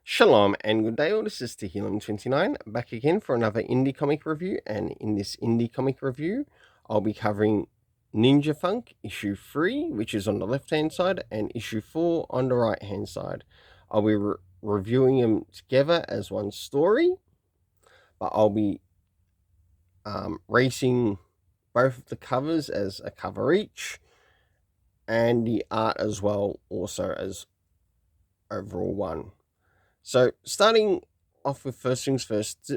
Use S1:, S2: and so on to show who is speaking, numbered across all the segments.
S1: Shalom and good day all, this is Tehillim29, back again for another indie comic review, and in this indie comic review, I'll be covering Ninja Funk issue 3, which is on the left hand side, and issue 4 on the right hand side. I'll be reviewing them together as one story, but I'll be racing both of the covers as a cover each, and the art as well, also as overall one. So, starting off with first things first,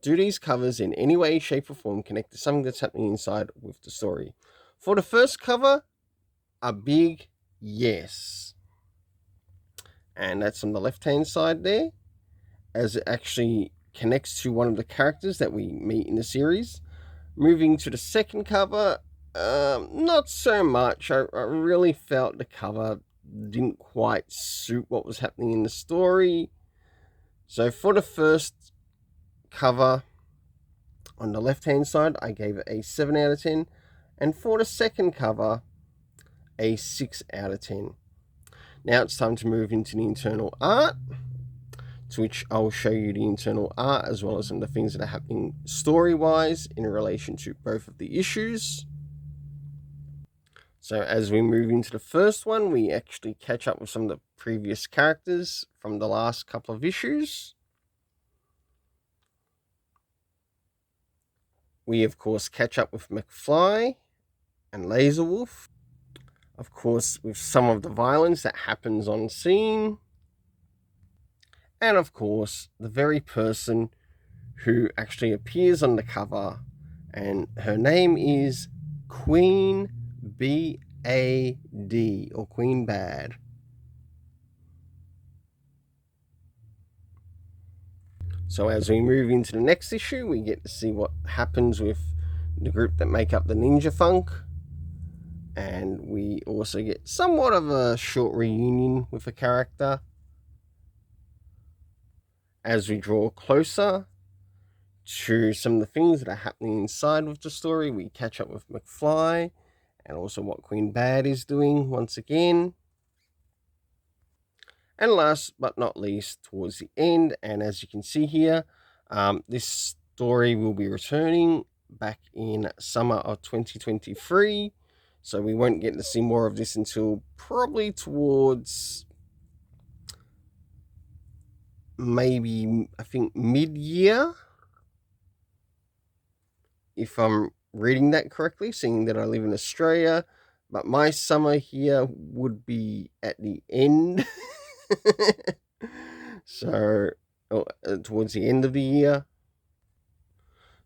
S1: do these covers in any way, shape, or form connect to something that's happening inside with the story? For the first cover, a big yes. And that's on the left-hand side there, as it actually connects to one of the characters that we meet in the series. Moving to the second cover, not so much. I really felt the cover didn't quite suit what was happening in the story. So for the first cover on the left hand side, I gave it a 7 out of 10, and for the second cover, a 6 out of 10. Now it's time to move into the internal art, to which I'll show you the internal art as well as some of the things that are happening story wise in relation to both of the issues. So as we move into the first one, we actually catch up with some of the previous characters from the last couple of issues. We, of course, catch up with McFly and Laserwolf. Of course, with some of the violence that happens on scene. And, of course, the very person who actually appears on the cover. And her name is Queen B-A-D, or Queen Bad. So as we move into the next issue, we get to see what happens with the group that make up the Ninja Funk. And we also get somewhat of a short reunion with a character. As we draw closer to some of the things that are happening inside with the story, we catch up with McFly and also what Queen Bad is doing once again. And last but not least, towards the end, and as you can see here, this story will be returning back in summer of 2023. So we won't get to see more of this until probably towards maybe, I think, mid-year, if I'm reading that correctly, seeing that I live in Australia. But my summer here would be at the end. So, towards the end of the year.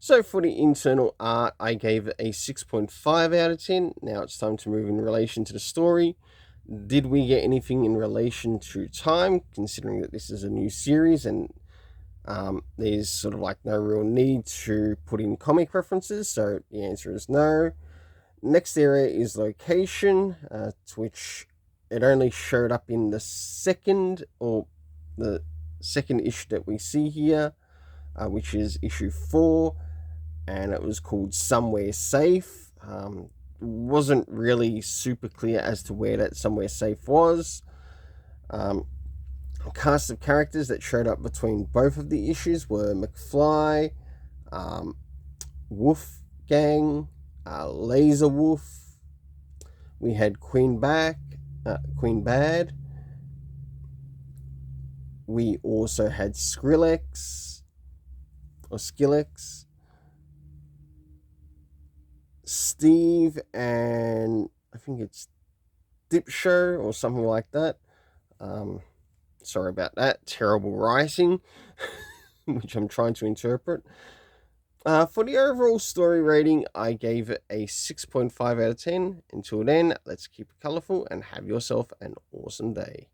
S1: So for the internal art, I gave it a 6.5 out of 10. Now it's time to move in relation to the story. Did we get anything in relation to time, considering that this is a new series and there's sort of like no real need to put in comic references? So the answer is no. Next area is location, to which it only showed up in the second issue that we see here, which is issue 4, and it was called Somewhere Safe. Wasn't really super clear as to where that Somewhere Safe was. A cast of characters that showed up between both of the issues were McFly, Wolfgang, Laserwolf. We had Queen Bad. We also had Skrillex, Steve, and I think it's Dipshow or something like that. Sorry about that. Terrible writing, which I'm trying to interpret. For the overall story rating, I gave it a 6.5 out of 10. Until then, let's keep it colourful and have yourself an awesome day.